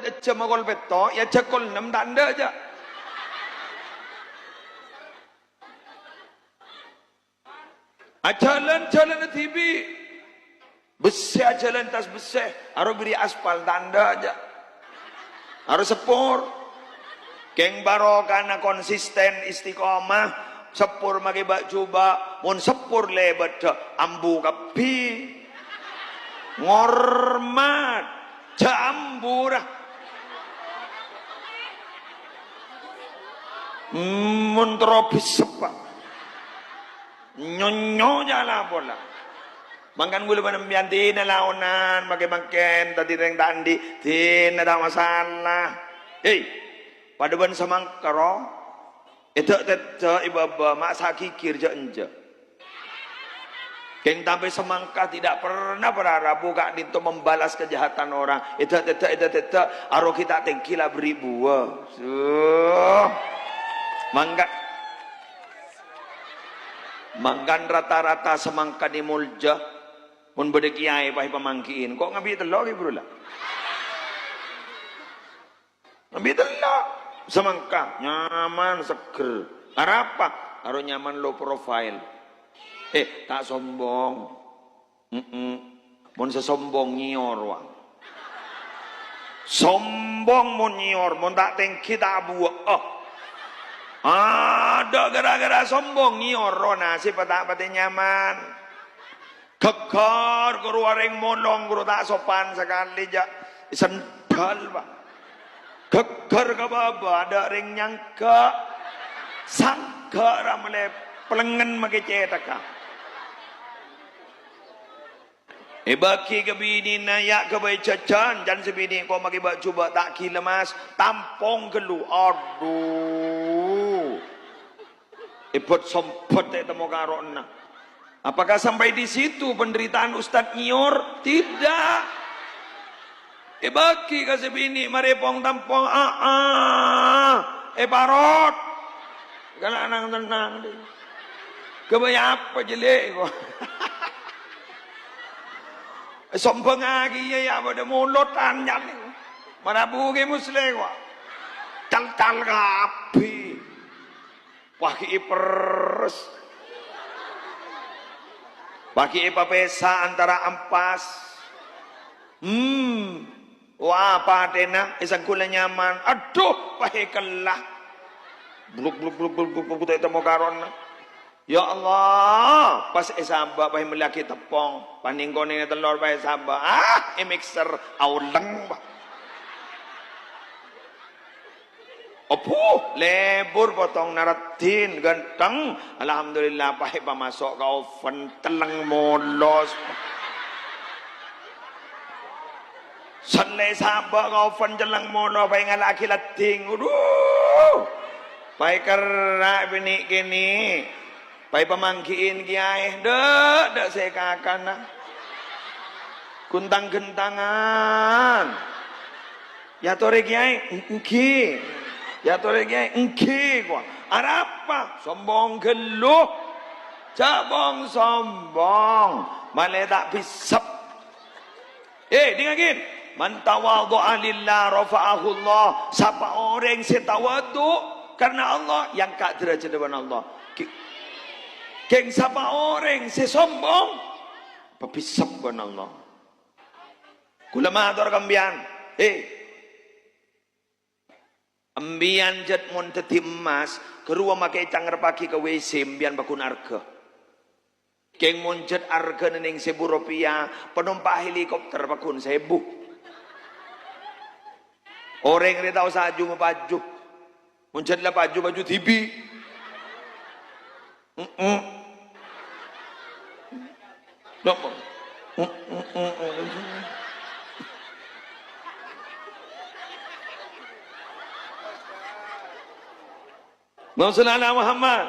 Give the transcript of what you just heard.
aja magol beto ya cekol nam tanda aja. Jalan TV besar jalan tas besar harus beri aspal tanda aja harus sepur keng baro karena konsisten istiqomah sepur maki bak coba mun sepur lebet ambu kapi ngormat jambur mun tropis sepak nyonyo jala bola mangkan gula panambian tina launan makin tadi reng tandi tina ada masalah pada ban samangkaro itu ibaba mak sakikir je enje keng sampai semangka tidak pernah berharap buka itu membalas kejahatan orang itu aro kita tengkila beribu mangkan rata-rata semangka di mulja pun bede kiai pahi pamangkiin kok ngabi telok ki bro lah ngabi telok semangka nyaman seger apa aro nyaman low profile tak sombong mun sesombong nyior wang sombong mun nyior mun tak tengki tak buah ada gara-gara sombong nyior nasib tak pati nyaman kekar guru wareng molong guru tak sopan sekali ja sendal pak kekar ke baba ada ring nyangka sangka ramle pelengen make cetaka baki ke bini nayak ke bayi cacan jangan sebini kau maki bak cuba tak kilemas tampong gelu aduh ibut sompet temu karona apakah sampai di situ penderitaan Ustadz nyior tidak baki ke sebini marepong tampong parot kalau anang tenang deh kebaya apa jelek kok sombong lagi ya pada mulut anjal mana bugi muslim wah cal kapi waki pers waki pesa antara ampas wah patena isang kula nyaman aduh pahe kelah bluk itu mau karon ya Allah pas esaba pahe melaki tepong paningkon ini telur pahe esaba mixer auleng opo lebur potong naratin ganteng alhamdulillah pahe pamasok ke oven teleng molos sanai sabak ke oven teleng molos pahe ngalaki lating pahe kerak bini kini pai pamangkiin kiai dek saya kakan kuntang gentangan ya tore kiai engki ya tore kiai engki kok apa sombong geluh cabong sombong malah tak bisep dengakin man tawadhu'a lillah rafa'ahu Allah siapa orang setawadhu karena Allah yang kak derajat depan Allah keng siapa orang sesombong pebisap kan Allah kula matur kambian ambian jet mun teti emas kerua make canger pagi ke WC ambian bakun arga keng mun jet arga nening 1.000 rupiah penumpak helikopter bakun 1.000 orang yang tahu saju mapaju mun jet lah baju TV Muhammad